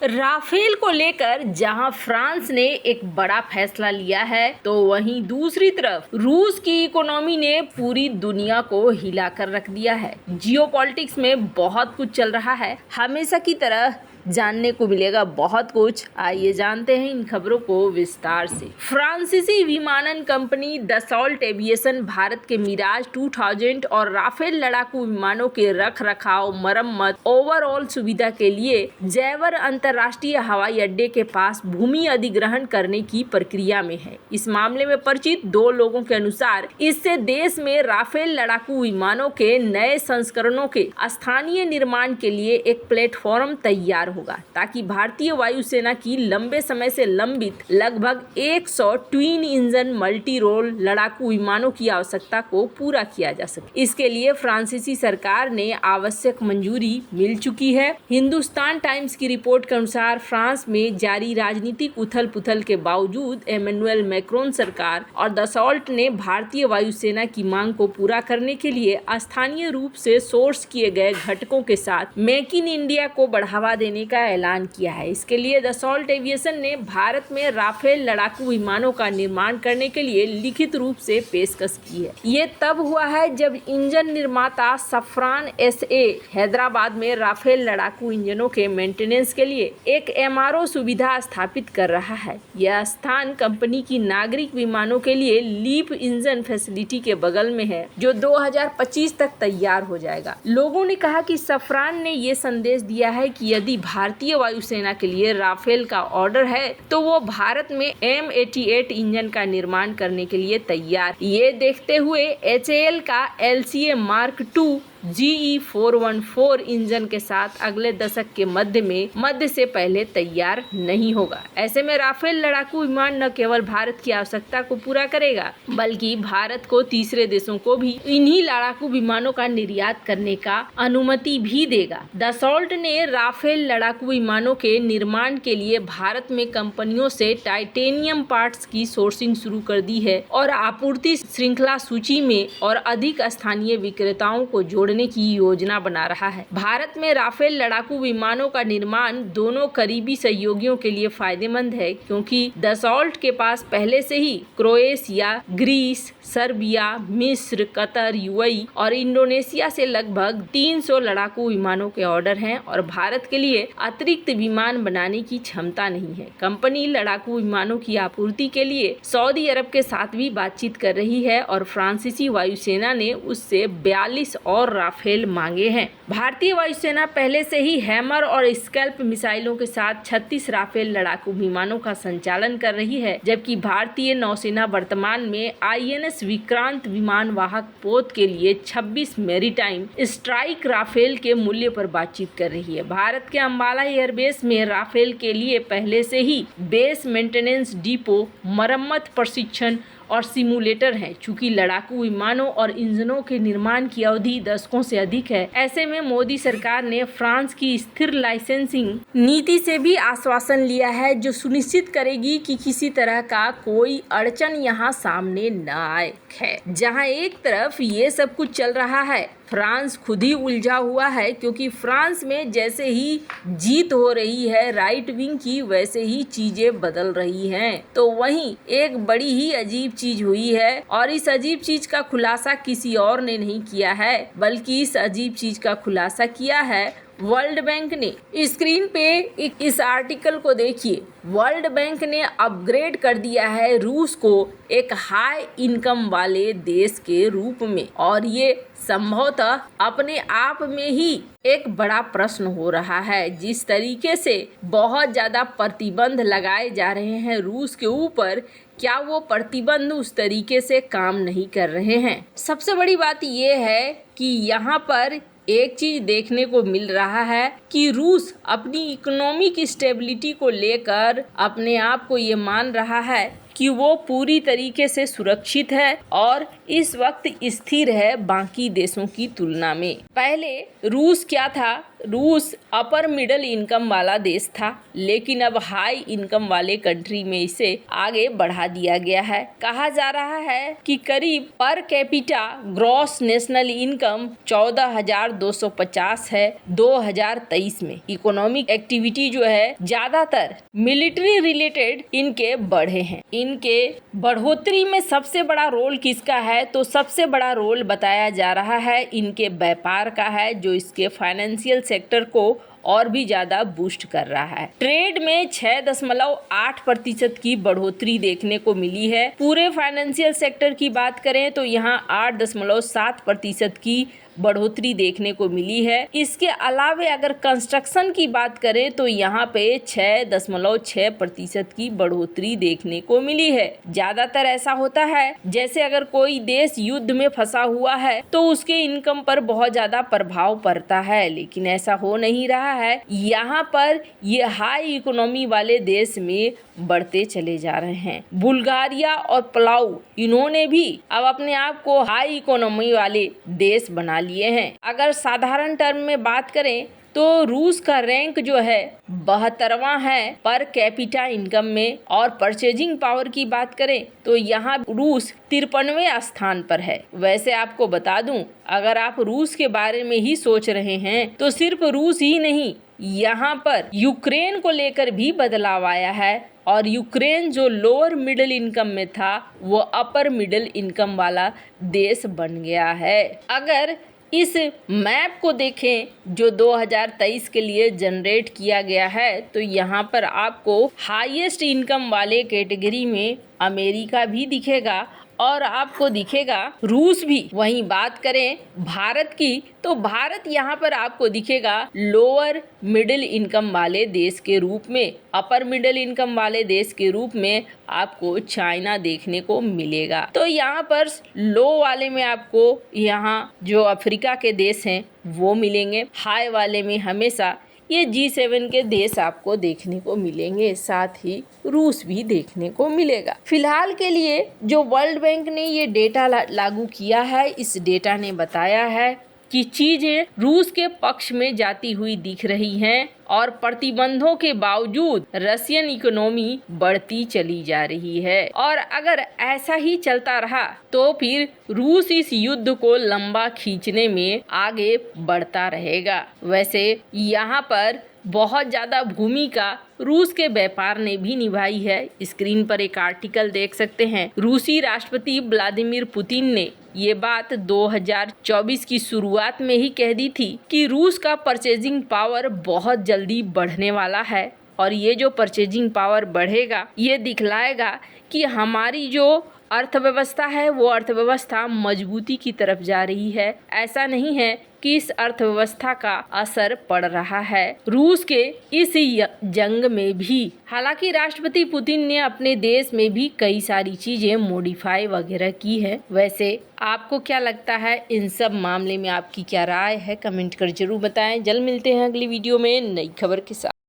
Rafale को लेकर जहां फ्रांस ने एक बड़ा फैसला लिया है, तो वहीं दूसरी तरफ रूस की इकोनॉमी ने पूरी दुनिया को हिला कर रख दिया है। जियोपॉलिटिक्स में बहुत कुछ चल रहा है, हमेशा की तरह जानने को मिलेगा बहुत कुछ। आइए जानते हैं इन खबरों को विस्तार से। फ्रांसीसी विमानन कंपनी दसॉल्ट एविएशन भारत के मिराज 2000 और राफेल लड़ाकू विमानों के रख रखाव, मरम्मत, ओवरऑल सुविधा के लिए जैवर अंतर्राष्ट्रीय हवाई अड्डे के पास भूमि अधिग्रहण करने की प्रक्रिया में है। इस मामले में परिचित दो लोगों के अनुसार इससे देश में राफेल लड़ाकू विमानों के नए संस्करणों के स्थानीय निर्माण के लिए एक प्लेटफॉर्म तैयार होगा, ताकि भारतीय वायुसेना की लंबे समय से लंबित लगभग 100 ट्विन इंजन मल्टी रोल लड़ाकू विमानों की आवश्यकता को पूरा किया जा सके। इसके लिए फ्रांसीसी सरकार ने आवश्यक मंजूरी मिल चुकी है। हिंदुस्तान टाइम्स की रिपोर्ट के अनुसार फ्रांस में जारी राजनीतिक उथल पुथल के बावजूद इमैनुअल मैक्रोन सरकार और दसॉल्ट ने भारतीय वायुसेना की मांग को पूरा करने के लिए स्थानीय रूप से सोर्स किए गए घटकों के साथ मेक इन इंडिया को बढ़ावा देने का ऐलान किया है। इसके लिए दसॉल्ट एविएशन ने भारत में राफेल लड़ाकू विमानों का निर्माण करने के लिए लिखित रूप से पेशकश की है। ये तब हुआ है जब इंजन निर्माता सफ्रान एसए हैदराबाद में राफेल लड़ाकू इंजनों के मेंटेनेंस के लिए एक एमआरओ सुविधा स्थापित कर रहा है। यह स्थान कंपनी की नागरिक विमानों के लिए लीप इंजन फैसिलिटी के बगल में है, जो 2025 तक तैयार हो जाएगा। लोगों ने कहा कि सफ्रान ने ये संदेश दिया है कि यदि भारतीय वायुसेना के लिए राफेल का ऑर्डर है, तो वो भारत में M88 इंजन का निर्माण करने के लिए तैयार। ये देखते हुए HAL का LCA Mark II GE414 engine के साथ अगले दशक के मध्य से पहले तैयार नहीं होगा। ऐसे में राफेल लड़ाकू विमान न केवल भारत की आवश्यकता को पूरा करेगा, बल्कि भारत को तीसरे देशों को भी इन्हीं लड़ाकू विमानों का निर्यात करने का अनुमति भी देगा। दसॉल्ट ने राफेल लड़ाकू विमानों के निर्माण के लिए भारत में कंपनियों से टाइटेनियम पार्ट्स की सोर्सिंग शुरू कर दी है और आपूर्ति श्रृंखला सूची में और अधिक स्थानीय विक्रेताओं को जोड़ने की योजना बना रहा है। भारत में राफेल लड़ाकू विमानों का निर्माण दोनों करीबी सहयोगियों के लिए फायदेमंद है, क्योंकि दसॉल्ट के पास पहले से ही क्रोएशिया, ग्रीस, सर्बिया, मिस्र, कतर, यूएई और इंडोनेशिया से लगभग 300 लड़ाकू विमानों के ऑर्डर हैं और भारत के लिए अतिरिक्त विमान बनाने की क्षमता नहीं है। कंपनी लड़ाकू विमानों की आपूर्ति के लिए सऊदी अरब के साथ भी बातचीत कर रही है और फ्रांसीसी वायुसेना ने उससे 42 और राफेल मांगे हैं। भारतीय वायुसेना पहले से ही हैमर और स्कैल्प मिसाइलों के साथ 36 राफेल लड़ाकू विमानों का संचालन कर रही है, जबकि भारतीय नौसेना वर्तमान में INS विक्रांत विमान वाहक पोत के लिए 26 मैरीटाइम स्ट्राइक राफेल के मूल्य पर बातचीत कर रही है। भारत के अंबाला एयरबेस में राफेल के लिए पहले से ही बेस मेंटेनेंस डिपो, मरम्मत प्रशिक्षण और सिमुलेटर हैं। चूंकि लड़ाकू विमानों और इंजनों के निर्माण की अवधि दशकों से अधिक है, ऐसे में मोदी सरकार ने फ्रांस की स्थिर लाइसेंसिंग नीति से भी आश्वासन लिया है, जो सुनिश्चित करेगी कि किसी तरह का कोई अड़चन यहाँ सामने न आए। जहाँ एक तरफ ये सब कुछ चल रहा है, फ्रांस खुद ही उलझा हुआ है, क्योंकि फ्रांस में जैसे ही जीत हो रही है राइट विंग की, वैसे ही चीजें बदल रही हैं। तो वहीं एक बड़ी ही अजीब चीज हुई है, और इस अजीब चीज का खुलासा किसी और ने नहीं किया है, बल्कि इस अजीब चीज का खुलासा किया है वर्ल्ड बैंक ने। स्क्रीन पे इस आर्टिकल को देखिए। वर्ल्ड बैंक ने अपग्रेड कर दिया है रूस को एक हाई इनकम वाले देश के रूप में, और ये संभवतः अपने आप में ही एक बड़ा प्रश्न हो रहा है। जिस तरीके से बहुत ज़्यादा प्रतिबंध लगाए जा रहे हैं रूस के ऊपर, क्या वो प्रतिबंध उस तरीके से काम नहीं कर रहे हैं? सबसे बड़ी बात ये है कि यहाँ पर एक चीज देखने को मिल रहा है कि रूस अपनी इकोनॉमिक स्टेबिलिटी को लेकर अपने आप को ये मान रहा है कि वो पूरी तरीके से सुरक्षित है और इस वक्त स्थिर है बाकी देशों की तुलना में। पहले रूस क्या था? रूस अपर मिडिल इनकम वाला देश था, लेकिन अब हाई इनकम वाले कंट्री में इसे आगे बढ़ा दिया गया है। कहा जा रहा है कि करीब per capita gross national income 14,250 है 2023 में। इकोनॉमिक एक्टिविटी जो है ज्यादातर मिलिट्री रिलेटेड इनके बढ़े हैं। इनके बढ़ोतरी में सबसे बड़ा रोल किसका है, तो सबसे बड़ा रोल बताया जा रहा है इनके व्यापार का है, जो इसके फाइनेंशियल सेक्टर को और भी ज्यादा बूस्ट कर रहा है। ट्रेड में 6.8% की बढ़ोतरी देखने को मिली है। पूरे फाइनेंशियल सेक्टर की बात करें तो यहाँ 8.7% की बढ़ोतरी देखने को मिली है। इसके अलावे अगर कंस्ट्रक्शन की बात करें तो यहाँ पे 6.6% की बढ़ोतरी देखने को मिली है। ज्यादातर ऐसा होता है जैसे अगर कोई देश युद्ध में फंसा हुआ है तो उसके इनकम पर बहुत ज्यादा प्रभाव पड़ता है, लेकिन ऐसा हो नहीं रहा है। यहाँ पर ये हाई इकोनॉमी वाले देश में बढ़ते चले जा रहे हैं। बुल्गारिया और पलाऊ इन्होंने भी अब अपने आप को हाई इकोनॉमी वाले देश बना लिए हैं। अगर साधारण टर्म में बात करें तो रूस का रैंक जो है 72वां है पर कैपिटा इनकम में, और परचेजिंग पावर की बात करें तो यहाँ रूस 53वें स्थान पर है। वैसे आपको बता दूं, अगर आप रूस के बारे में ही सोच रहे हैं तो सिर्फ रूस ही नहीं, यहाँ पर यूक्रेन को लेकर भी बदलाव आया है, और यूक्रेन जो लोअर मिडिल इनकम में था वो अपर मिडिल इनकम वाला देश बन गया है। अगर इस मैप को देखें जो 2023 के लिए जनरेट किया गया है तो यहाँ पर आपको हाईएस्ट इनकम वाले कैटेगरी में अमेरिका भी दिखेगा और आपको दिखेगा रूस भी। वहीं बात करें भारत की तो भारत यहाँ पर आपको दिखेगा लोअर मिडिल इनकम वाले देश के रूप में। अपर मिडिल इनकम वाले देश के रूप में आपको चाइना देखने को मिलेगा। तो यहाँ पर लो वाले में आपको यहाँ जो अफ्रीका के देश हैं वो मिलेंगे। हाई वाले में हमेशा ये G7 के देश आपको देखने को मिलेंगे, साथ ही रूस भी देखने को मिलेगा। फिलहाल के लिए जो वर्ल्ड बैंक ने ये डेटा लागू किया है, इस डेटा ने बताया है कि चीजें रूस के पक्ष में जाती हुई दिख रही हैं और प्रतिबंधों के बावजूद रशियन इकोनॉमी बढ़ती चली जा रही है। और अगर ऐसा ही चलता रहा तो फिर रूस इस युद्ध को लंबा खींचने में आगे बढ़ता रहेगा। वैसे यहाँ पर बहुत ज़्यादा भूमिका रूस के व्यापार ने भी निभाई है। स्क्रीन पर एक आर्टिकल देख सकते हैं। रूसी राष्ट्रपति व्लादिमीर पुतिन ने ये बात 2024 की शुरुआत में ही कह दी थी कि रूस का परचेजिंग पावर बहुत जल्दी बढ़ने वाला है, और ये जो परचेजिंग पावर बढ़ेगा ये दिखलाएगा कि हमारी जो अर्थव्यवस्था है वो अर्थव्यवस्था मजबूती की तरफ जा रही है। ऐसा नहीं है कि इस अर्थव्यवस्था का असर पड़ रहा है रूस के इस जंग में भी। हालांकि राष्ट्रपति पुतिन ने अपने देश में भी कई सारी चीजें मॉडिफाई वगैरह की है। वैसे आपको क्या लगता है इन सब मामले में, आपकी क्या राय है, कमेंट कर जरूर बताएं। जल्द मिलते हैं अगली वीडियो में नई खबर के साथ।